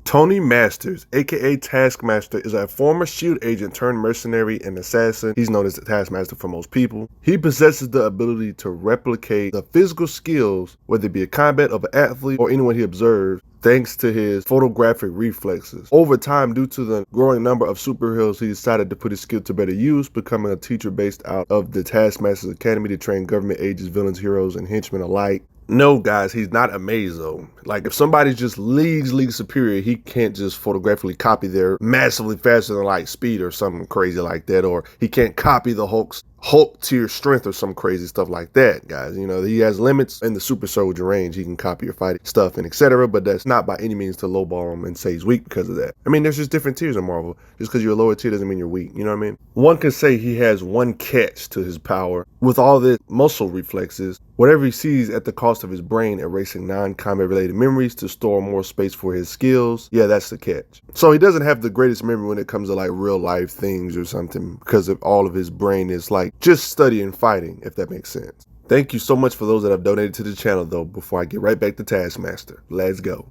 Tony Masters, aka Taskmaster, is a former SHIELD agent turned mercenary and assassin. He's known as the Taskmaster for most people. He possesses the ability to replicate the physical skills, whether it be a combat of an athlete or anyone he observes, thanks to his photographic reflexes. Over time, due to the growing number of superheroes, he decided to put his skill to better use, becoming a teacher based out of the Taskmaster's Academy to train government agents, villains, heroes, and henchmen alike. No, guys, he's not a mazo. Like, if somebody's just leagues superior, he can't just photographically copy their massively faster than light speed or something crazy like that, or he can't copy the Hulk tier strength or some crazy stuff like that, guys. You know, he has limits in the super soldier range. He can copy your fighting stuff and etc., but that's not by any means to lowball him and say he's weak because of that. I mean, there's just different tiers in Marvel. Just because you're a lower tier doesn't mean you're weak, you know what I mean? One could say he has one catch to his power. With all the muscle reflexes, whatever he sees at the cost of his brain erasing non-combat related memories to store more space for his skills, yeah, that's the catch. So he doesn't have the greatest memory when it comes to like real life things or something, because of all of his brain is like just studying fighting, if that makes sense. Thank you so much for those that have donated to the channel though, before I get right back to Taskmaster. Let's go.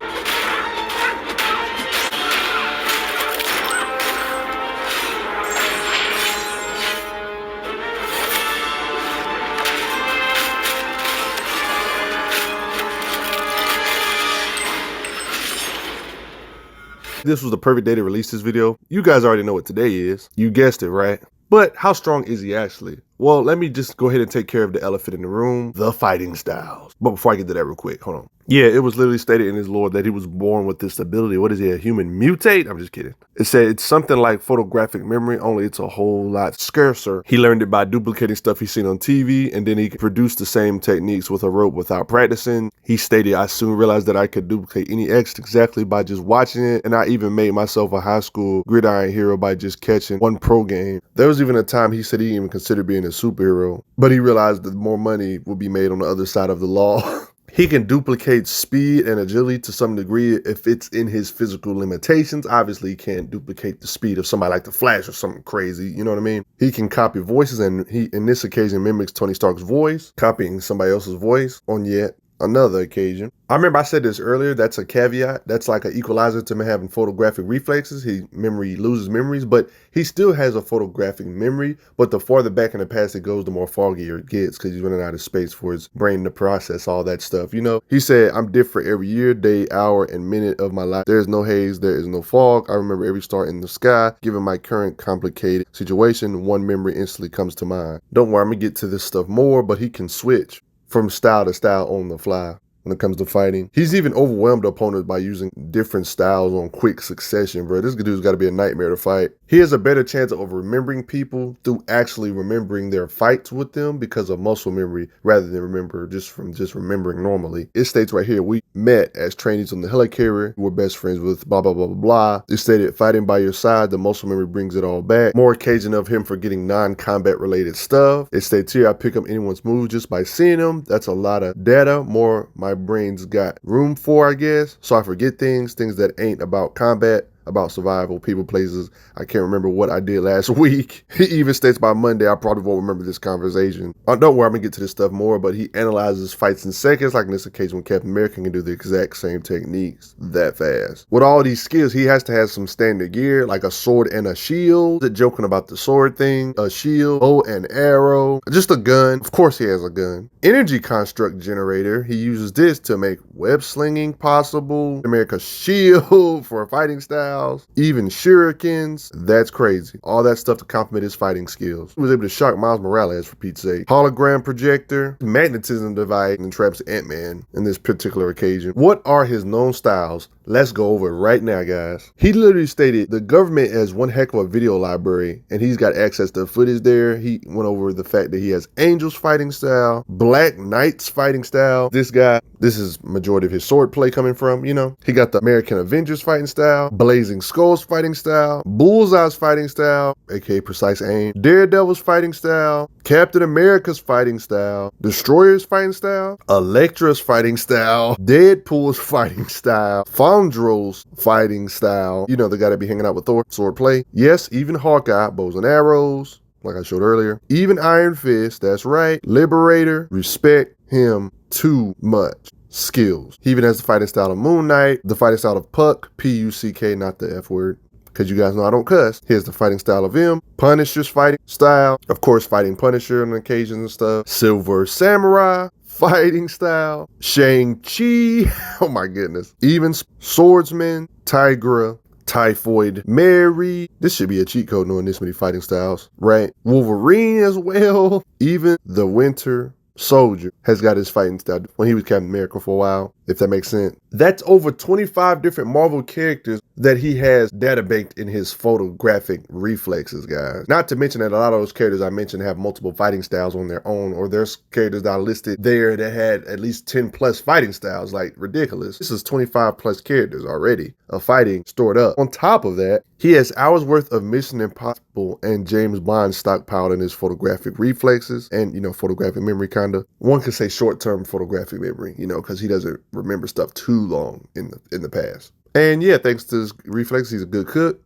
This was the perfect day to release this video. You guys already know what today is. You guessed it, right? But how strong is he actually? Well, let me just go ahead and take care of the elephant in the room, the fighting styles. But before I get to that real quick, hold on. Yeah, it was literally stated in his lore that he was born with this ability. What is he, a human mutate? I'm just kidding. It said it's something like photographic memory, only it's a whole lot scarcer. He learned it by duplicating stuff he's seen on TV, and then he produced the same techniques with a rope without practicing. He stated, I soon realized that I could duplicate any X exactly by just watching it, and I even made myself a high school gridiron hero by just catching one pro game. There was even a time he said he even considered being a superhero, but he realized that more money would be made on the other side of the law. He can duplicate speed and agility to some degree if it's in his physical limitations. Obviously, he can't duplicate the speed of somebody like the Flash or something crazy, you know what I mean? He can copy voices, and he, in this occasion, mimics Tony Stark's voice, copying somebody else's voice on yet another occasion. I remember I said this earlier, that's a caveat. That's like an equalizer to him having photographic reflexes. He loses memories, but he still has a photographic memory. But the farther back in the past it goes, the more foggier it gets because he's running out of space for his brain to process all that stuff. You know, he said, I'm different every year, day, hour, and minute of my life. There is no haze, there is no fog. I remember every star in the sky. Given my current complicated situation, one memory instantly comes to mind. Don't worry, I'm gonna get to this stuff more, but he can switch from style to style on the fly when it comes to fighting. He's even overwhelmed opponents by using different styles on quick succession, bro. This dude's got to be a nightmare to fight. He has a better chance of remembering people through actually remembering their fights with them because of muscle memory rather than remembering normally. It states right here, we met as trainees on the helicarrier. We're best friends with blah, blah, blah, blah, blah. It stated, fighting by your side, the muscle memory brings it all back. More occasion of him forgetting non-combat related stuff. It states here, I pick up anyone's moves just by seeing them. That's a lot of data, more my brain's got room for, I guess. So I forget things that ain't about combat, about survival, people, places. I can't remember what I did last week. He even states by Monday, I probably won't remember this conversation. Don't worry, I'm gonna get to this stuff more, but he analyzes fights in seconds, like in this occasion when Captain America can do the exact same techniques that fast. With all these skills, he has to have some standard gear, like a sword and a shield. Joking about the sword thing, a shield, bow and arrow, just a gun. Of course he has a gun. Energy construct generator, he uses this to make web slinging possible. America's shield for fighting styles, even shurikens. That's crazy. All that stuff to complement his fighting skills. He was able to shock Miles Morales, for Pete's sake. Hologram projector, magnetism device, and traps Ant-Man in this particular occasion. What are his known styles? Let's go over it right now, guys. He literally stated the government has one heck of a video library, and he's got access to footage there. He went over the fact that he has Angel's fighting style, Black Knight's fighting style. This guy, this is majority of his sword play coming from, you know. He got the American Avengers fighting style, Blazing Skull's fighting style, Bullseye's fighting style, aka Precise Aim, Daredevil's fighting style, Captain America's fighting style, Destroyer's fighting style, Elektra's fighting style, Deadpool's fighting style, Fondrol's fighting style. You know, they gotta be hanging out with Thor, sword play. Yes, even Hawkeye, bows and arrows, like I showed earlier. Even Iron Fist, that's right. Liberator, respect him too much. skills. He even has the fighting style of Moon Knight, the fighting style of Puck, P-U-C-K, not the F word, because you guys know I don't cuss. Here's the fighting style of him, Punisher's fighting style, of course fighting Punisher on occasions and stuff, Silver Samurai fighting style, Shang-Chi, oh my goodness, even Swordsman, Tigra, Typhoid Mary. This should be a cheat code knowing this many fighting styles, right? Wolverine as well. Even the Winter Soldier has got his fighting style when he was Captain America for a while, if that makes sense. That's over 25 different Marvel characters that he has data banked in his photographic reflexes, guys. Not to mention that a lot of those characters I mentioned have multiple fighting styles on their own, or there's characters that I listed there that had at least 10 plus fighting styles, like ridiculous. This is 25 plus characters already of fighting stored up. On top of that, he has hours worth of Mission Impossible and James Bond stockpiled in his photographic reflexes and, photographic memory kinda. One could say short-term photographic memory, because he doesn't remember stuff too long in the past. And yeah, thanks to his reflex, he's a good cook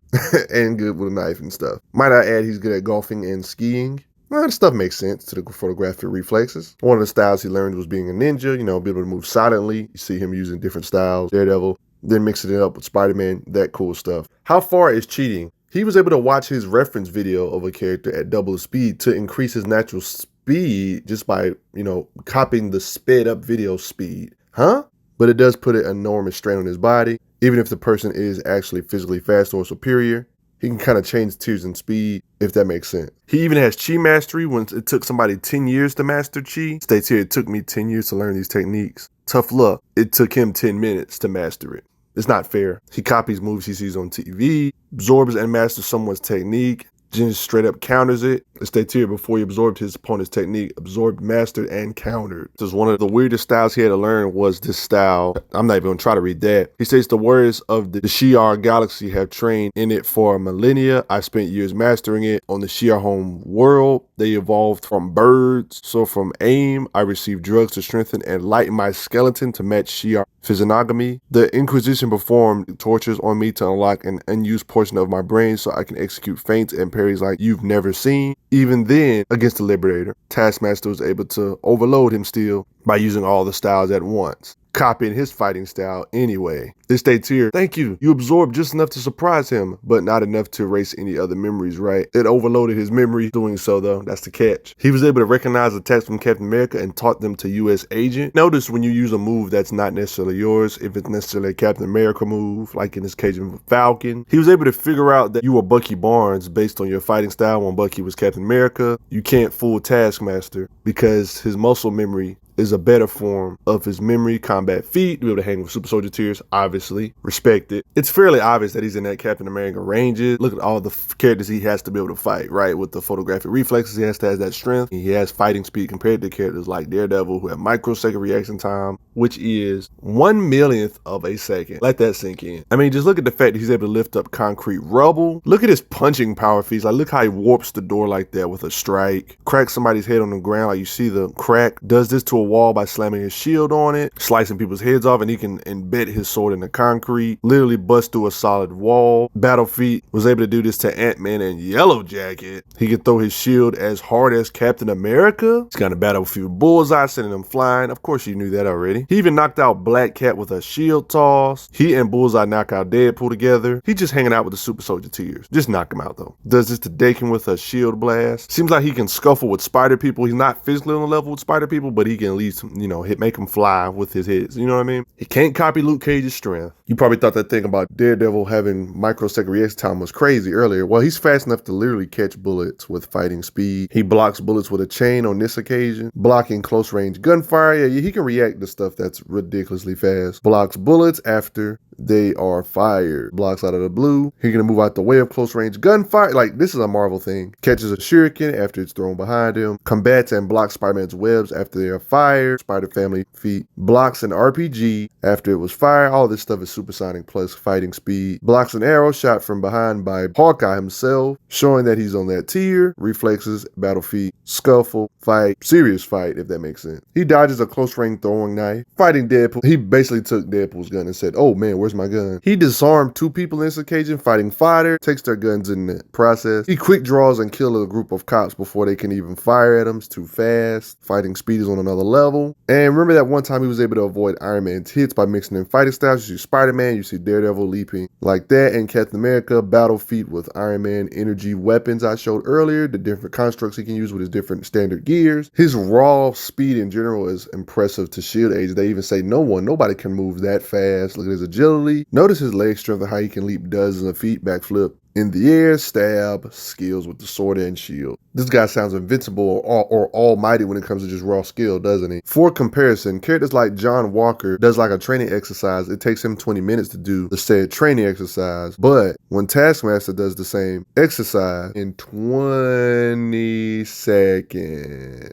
and good with a knife and stuff. Might I add, he's good at golfing and skiing. Well, that stuff makes sense to the photographic reflexes. One of the styles he learned was being a ninja, be able to move silently. You see him using different styles, Daredevil, then mixing it up with Spider-Man, that cool stuff. How far is cheating? He was able to watch his reference video of a character at double the speed to increase his natural speed just by, copying the sped up video speed. Huh? But it does put an enormous strain on his body. Even if the person is actually physically faster or superior, he can kind of change tiers in speed, if that makes sense. He even has Chi Mastery when it took somebody 10 years to master Chi. States here, it took me 10 years to learn these techniques. Tough luck. It took him 10 minutes to master it. It's not fair. He copies moves he sees on TV, absorbs and masters someone's technique, just straight up counters it. It states here, before he absorbed his opponent's technique, absorbed, mastered, and countered. This is one of the weirdest styles he had to learn was this style. I'm not even gonna try to read that. He states the warriors of the Shi'ar galaxy have trained in it for millennia. I spent years mastering it on the Shi'ar home world. They evolved from birds. So from AIM, I received drugs to strengthen and lighten my skeleton to match Shi'ar physiognomy. The Inquisition performed tortures on me to unlock an unused portion of my brain so I can execute feints and parries like you've never seen. Even then, against the Liberator, Taskmaster was able to overload him still by using all the styles at once, copying his fighting style anyway. This states here, thank you. You absorbed just enough to surprise him, but not enough to erase any other memories, right? It overloaded his memory doing so, though. That's the catch. He was able to recognize attacks from Captain America and taught them to U.S. agent. Notice when you use a move that's not necessarily yours, if it's necessarily a Captain America move, like in this case of Falcon, he was able to figure out that you were Bucky Barnes based on your fighting style when Bucky was Captain America. You can't fool Taskmaster because his muscle memory is a better form of his memory combat feat. To be able to hang with super soldier tiers, obviously. Respect it. It's fairly obvious that he's in that Captain America ranges. Look at all the characters he has to be able to fight, right? With the photographic reflexes, he has to have that strength. He has fighting speed compared to characters like Daredevil who have microsecond reaction time, which is 1/1,000,000th of a second. Let that sink in. I mean, just look at the fact that he's able to lift up concrete rubble. Look at his punching power feats. Like, look how he warps the door like that with a strike. Cracks somebody's head on the ground. Like, you see the crack. Does this to a wall by slamming his shield on it, slicing people's heads off, and he can embed his sword in the concrete, literally bust through a solid wall. Battle feat was able to do this to Ant-Man and Yellow Jacket. He can throw his shield as hard as Captain America. He's got a battlefield bullseye, sending them flying. Of course you knew that already. He even knocked out Black Cat with a shield toss. He and Bullseye knock out Deadpool together. He's just hanging out with the super soldier tiers. Just knock him out though. Does this to Dakin with a shield blast. Seems like he can scuffle with spider people. He's not physically on the level with spider people, but he can at least, make them fly with his hits. You know what I mean? He can't copy Luke Cage's strength. You probably thought that thing about Daredevil having microsecond reaction time was crazy earlier. Well, he's fast enough to literally catch bullets with fighting speed. He blocks bullets with a chain on this occasion, blocking close range gunfire. Yeah, he can react to stuff that's ridiculously fast. Blocks bullets after they are fired. Blocks out of the blue. He can move out the way of close range gunfire. Like, this is a Marvel thing. Catches a shuriken after it's thrown behind him. Combats and blocks Spider-Man's webs after they are fired. Spider family feat. Blocks an RPG after it was fired. All this stuff is supersonic plus fighting speed. Blocks an arrow shot from behind by Hawkeye himself, showing that he's on that tier. Reflexes, battle feat, scuffle, fight, serious fight, if that makes sense. He dodges a close range throwing knife. Fighting Deadpool. He basically took Deadpool's gun and said, oh man, where's my gun? He disarmed 2 people in this occasion, fighting fire, takes their guns in the process. He quick draws and kills a group of cops before they can even fire at him. It's too fast. Fighting speed is on another level. And remember that one time he was able to avoid Iron Man's hits by mixing in fighting styles. You see Spider-Man, you see Daredevil leaping like that, and Captain America battle feat with Iron Man energy weapons I showed earlier, the different constructs he can use with his different standard gears. His raw speed in general is impressive to shield age. They even say nobody can move that fast. Look at his agility. Notice his leg strength and how he can leap dozens of feet, backflip in the air, stab, skills with the sword and shield. This guy sounds invincible or almighty when it comes to just raw skill, doesn't he? For comparison, characters like John Walker does like a training exercise. It takes him 20 minutes to do the said training exercise. But when Taskmaster does the same exercise in 20 seconds,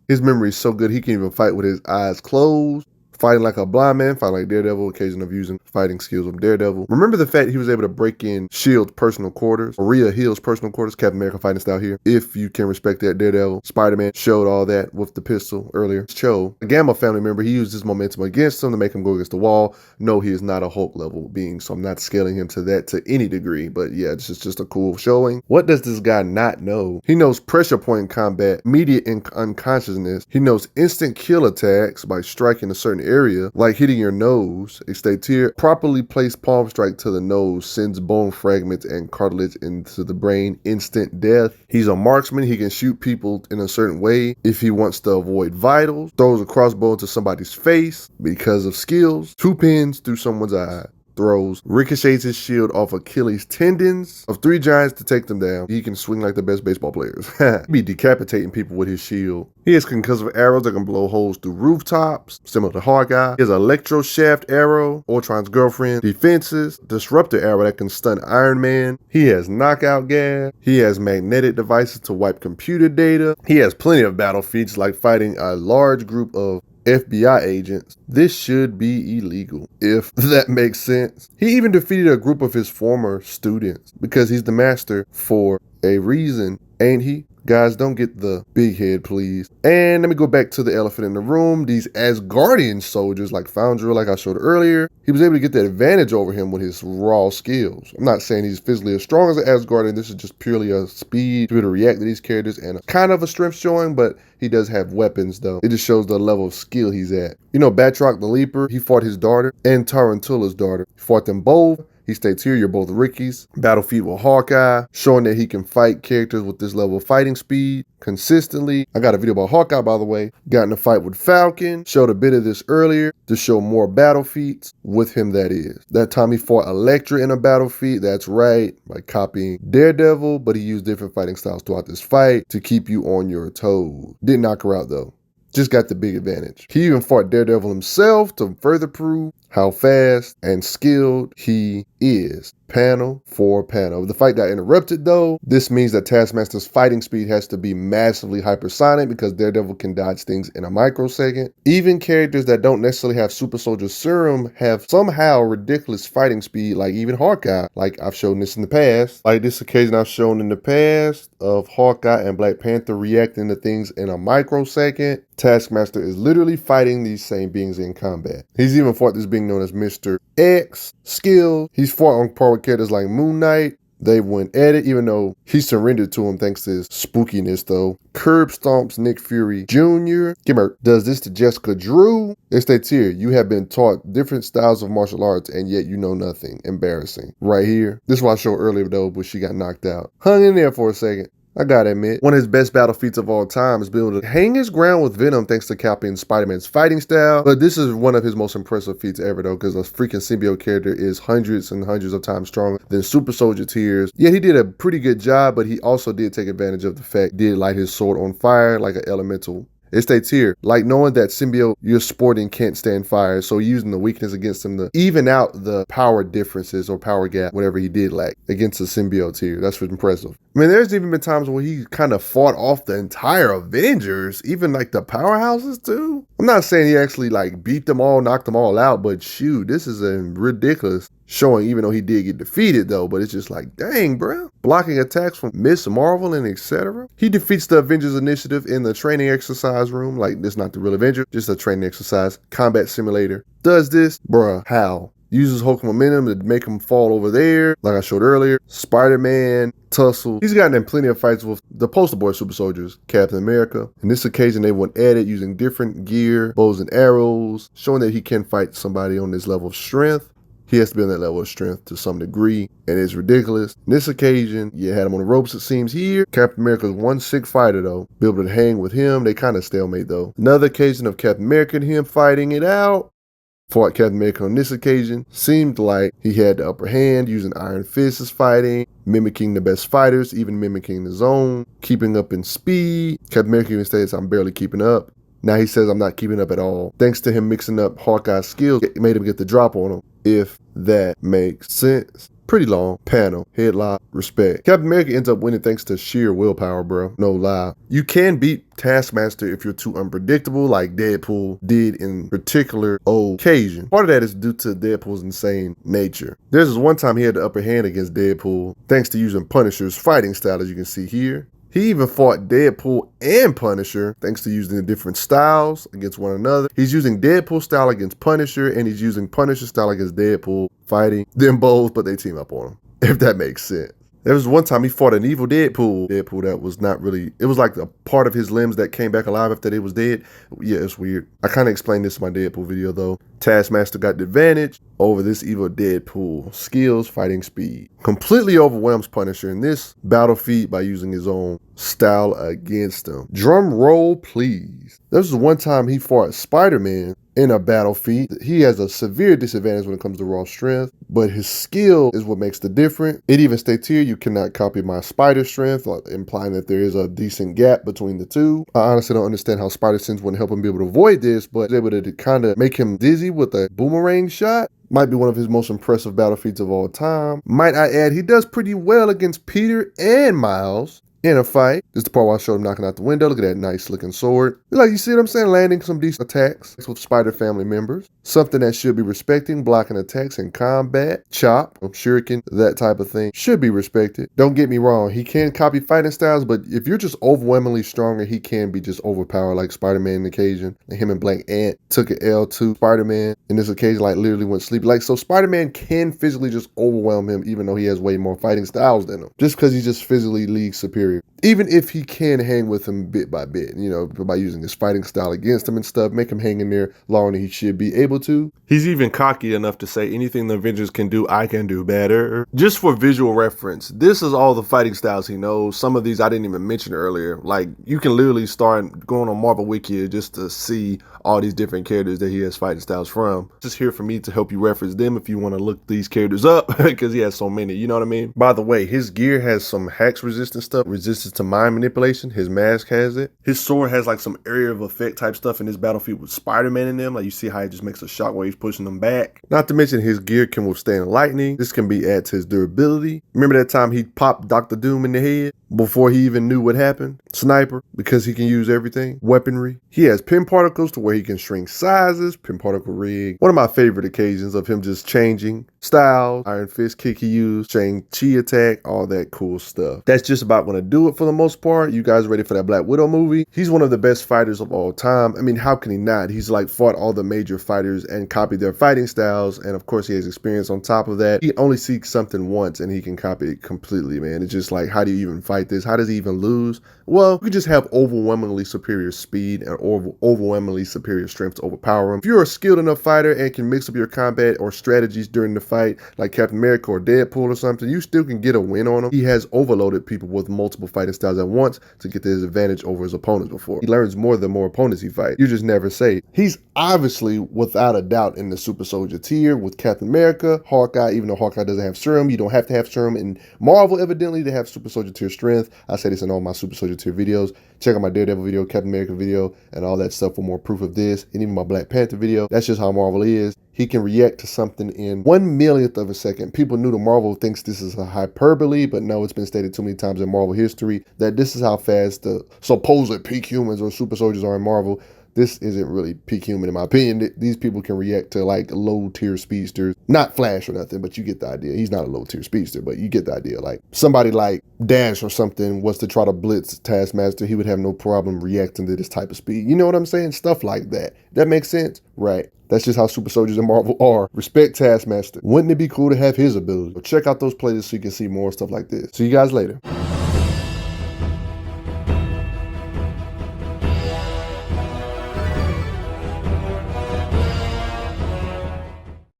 his memory is so good he can even fight with his eyes closed. Fighting like a blind man, fighting like Daredevil, occasion of using fighting skills of Daredevil. Remember the fact he was able to break in S.H.I.E.L.D.'s personal quarters, Maria Hill's personal quarters, Captain America fighting style here. If you can respect that, Daredevil. Spider-Man showed all that with the pistol earlier. Cho, a Gamma family member, he used his momentum against him to make him go against the wall. No, he is not a Hulk level being, so I'm not scaling him to that to any degree, but yeah, it's just a cool showing. What does this guy not know? He knows pressure point combat, immediate unconsciousness. He knows instant kill attacks by striking a certain area, like hitting your nose. It states here, properly placed palm strike to the nose sends bone fragments and cartilage into the brain, instant death. He's a marksman. He can shoot people in a certain way if he wants to avoid vitals. Throws a crossbow into somebody's face because of skills. 2 pins through someone's eye. Throws, ricochets his shield off Achilles' tendons of 3 giants to take them down. He can swing like the best baseball players. He be decapitating people with his shield. He has concussive arrows that can blow holes through rooftops, similar to Hawkeye. He has electro shaft arrow, Ultron's girlfriend, defenses, disruptor arrow that can stun Iron Man. He has knockout gas. He has magnetic devices to wipe computer data. He has plenty of battle feats like fighting a large group of FBI agents. This should be illegal, if that makes sense. He even defeated a group of his former students because he's the master for a reason, ain't he? Guys, don't get the big head, please. And let me go back to the elephant in the room. These Asgardian soldiers like Foundry, like I showed earlier, he was able to get the advantage over him with his raw skills. I'm not saying he's physically as strong as an Asgardian. This is just purely a speed to be able to react to these characters and kind of a strength showing, but he does have weapons though. It just shows the level of skill he's at. You know, Batroc the Leaper, he fought his daughter and Tarantulla's daughter. He fought them both. He states here, you're both Rickies. Battlefield with Hawkeye, showing that he can fight characters with this level of fighting speed consistently. I got a video about Hawkeye, by the way. Got in a fight with Falcon. Showed a bit of this earlier to show more battle feats with him, that is. That time he fought Elektra in a battle feat. That's right, by copying Daredevil, but he used different fighting styles throughout this fight to keep you on your toes. Didn't knock her out, though. Just got the big advantage. He even fought Daredevil himself to further prove how fast and skilled he is. Panel for panel. If the fight got interrupted though, this means that Taskmaster's fighting speed has to be massively hypersonic because Daredevil can dodge things in a microsecond. Even characters that don't necessarily have super soldier serum have somehow ridiculous fighting speed, like even Hawkeye. Like I've shown this in the past. Like this occasion I've shown in the past of Hawkeye and Black Panther reacting to things in a microsecond. Taskmaster is literally fighting these same beings in combat. He's even fought this being known as Mr. X, skill. He's fought on par with characters like Moon Knight. They went at it, even though he surrendered to him thanks to his spookiness though. Curb stomps Nick Fury Jr. Gimmer does this to Jessica Drew. It states here, you have been taught different styles of martial arts and yet you know nothing. Embarrassing. Right here. This is what I showed earlier though, but she got knocked out. Hung in there for a second. I gotta admit, one of his best battle feats of all time is being able to hang his ground with Venom thanks to copying Spider-Man's fighting style. But this is one of his most impressive feats ever though, because a freaking symbiote character is hundreds and hundreds of times stronger than super soldier tiers. Yeah, he did a pretty good job, but he also did take advantage of the fact he did light his sword on fire like an elemental. It states here, like knowing that symbiote you're sporting can't stand fire, so using the weakness against him to even out the power differences or power gap, whatever he did lack against the symbiotes here. That's impressive. I mean, there's even been times where he kind of fought off the entire Avengers, even like the powerhouses too. I'm not saying he actually like beat them all, knocked them all out, but shoot, this is a ridiculous showing, even though he did get defeated though, but it's just like, dang, bro. Blocking attacks from Miss Marvel and etc. He defeats the Avengers Initiative in the training exercise room. Like, this not the real Avenger, just a training exercise, combat simulator. Does this? Bruh, how? Uses Hulk momentum to make him fall over there, like I showed earlier. Spider-Man, tussle. He's gotten in plenty of fights with the poster boy super soldiers, Captain America. In this occasion, they went at it using different gear, bows and arrows, showing that he can fight somebody on this level of strength. He has to be on that level of strength to some degree, and it's ridiculous. In this occasion, you had him on the ropes, it seems here. Captain America's one sick fighter, though. Be able to hang with him. They kind of stalemate, though. Another occasion of Captain America and him fighting it out. Fought Captain America on this occasion. Seemed like he had the upper hand, using Iron Fists fighting, mimicking the best fighters, even mimicking his own, keeping up in speed. Captain America even states, I'm barely keeping up. Now he says I'm not keeping up at all. Thanks to him mixing up Hawkeye's skills, it made him get the drop on him, if that makes sense. Pretty long panel, headlock, respect. Captain America ends up winning thanks to sheer willpower, bro. No lie. You can beat Taskmaster if you're too unpredictable, like Deadpool did in particular occasion. Part of that is due to Deadpool's insane nature. There's this one time he had the upper hand against Deadpool, thanks to using Punisher's fighting style, as you can see here. He even fought Deadpool and Punisher thanks to using the different styles against one another. He's using Deadpool style against Punisher, and he's using Punisher style against Deadpool, fighting them both, but they team up on him, if that makes sense. There was one time he fought an evil Deadpool that was not really, it was like a part of his limbs that came back alive after they was dead. Yeah, it's weird. I kind of explained this in my Deadpool video though. Taskmaster got the advantage over this evil Deadpool. Skills, fighting speed. Completely overwhelms Punisher in this battle feat by using his own style against him. Drum roll, please. There was one time he fought Spider-Man in a battle feat. He has a severe disadvantage when it comes to raw strength, but his skill is what makes the difference. It even states here, you cannot copy my spider strength, implying that there is a decent gap between the two. I honestly don't understand how spider sense wouldn't help him be able to avoid this, but able to kind of make him dizzy with a boomerang shot. Might be one of his most impressive battle feats of all time. Might I add, he does pretty well against Peter and Miles in a fight. This is the part where I showed him knocking out the window. Look at that nice looking sword. Like, you see what I'm saying? Landing some decent attacks with Spider family members. Something that should be respecting, blocking attacks in combat. Chop, shuriken, that type of thing should be respected. Don't get me wrong, he can copy fighting styles, but if you're just overwhelmingly stronger, he can be just overpowered like Spider-Man in occasion. Like him and Black Ant took an L to Spider-Man in this occasion, like literally went sleep. Like, so Spider-Man can physically just overwhelm him even though he has way more fighting styles than him. Just because he's just physically league superior. Even if he can hang with him bit by bit, you know, by using his fighting style against him and stuff, make him hang in there longer than he should be able to. He's even cocky enough to say anything the Avengers can do, I can do better. Just for visual reference, this is all the fighting styles he knows. Some of these I didn't even mention earlier. Like, you can literally start going on Marvel Wiki just to see all these different characters that he has fighting styles from. Just here for me to help you reference them if you want to look these characters up, because he has so many, you know what I mean? By the way, his gear has some hacks resistant stuff, resistance to mind manipulation. His mask has it. His sword has like some area of effect type stuff in this battlefield with Spider-Man in them. Like, you see how he just makes a shockwave pushing them back. Not to mention his gear can withstand lightning. This can be added to his durability. Remember that time he popped Dr. Doom in the head before he even knew what happened? Sniper, because he can use everything. Weaponry. He has pin particles to where he can shrink sizes. Pin particle rig. One of my favorite occasions of him just changing styles. Iron Fist kick he used. Shang-Chi attack. All that cool stuff. That's just about going to do it for the most part. You guys ready for that Black Widow movie? He's one of the best fighters of all time. I mean, how can he not? He's like fought all the major fighters and copied their fighting styles. And of course he has experience on top of that. He only seeks something once and he can copy it completely, man. It's just like, how do you even fight this? How does he even lose? Well, you could just have overwhelmingly superior speed and overwhelmingly superior strength to overpower him. If you're a skilled enough fighter and can mix up your combat or strategies during the fight, like Captain America or Deadpool or something, you still can get a win on him. He has overloaded people with multiple fighting styles at once to get his advantage over his opponents before. He learns more the more opponents he fights. You just never say. He's obviously, without a doubt, in the super soldier tier with Captain America, Hawkeye. Even though Hawkeye doesn't have serum, you don't have to have serum. In Marvel, evidently, they have super soldier tier strength. I say this in all my super soldier tier videos. Check out my Daredevil video, Captain America video, and all that stuff for more proof of this. And even my Black Panther video. That's just how Marvel is. He can react to something in 1/1,000,000th of a second. People new to Marvel thinks this is a hyperbole, but no, it's been stated too many times in Marvel history that this is how fast the supposed peak humans or super soldiers are in Marvel. This isn't really peak human in my opinion. These people can react to like low tier speedsters. Not Flash or nothing, but you get the idea. He's not a low tier speedster, but you get the idea. Like somebody like Dash or something was to try to blitz Taskmaster, he would have no problem reacting to this type of speed. You know what I'm saying? Stuff like that. That makes sense? Right. That's just how super soldiers in Marvel are. Respect Taskmaster. Wouldn't it be cool to have his ability? So check out those playlists so you can see more stuff like this. See you guys later.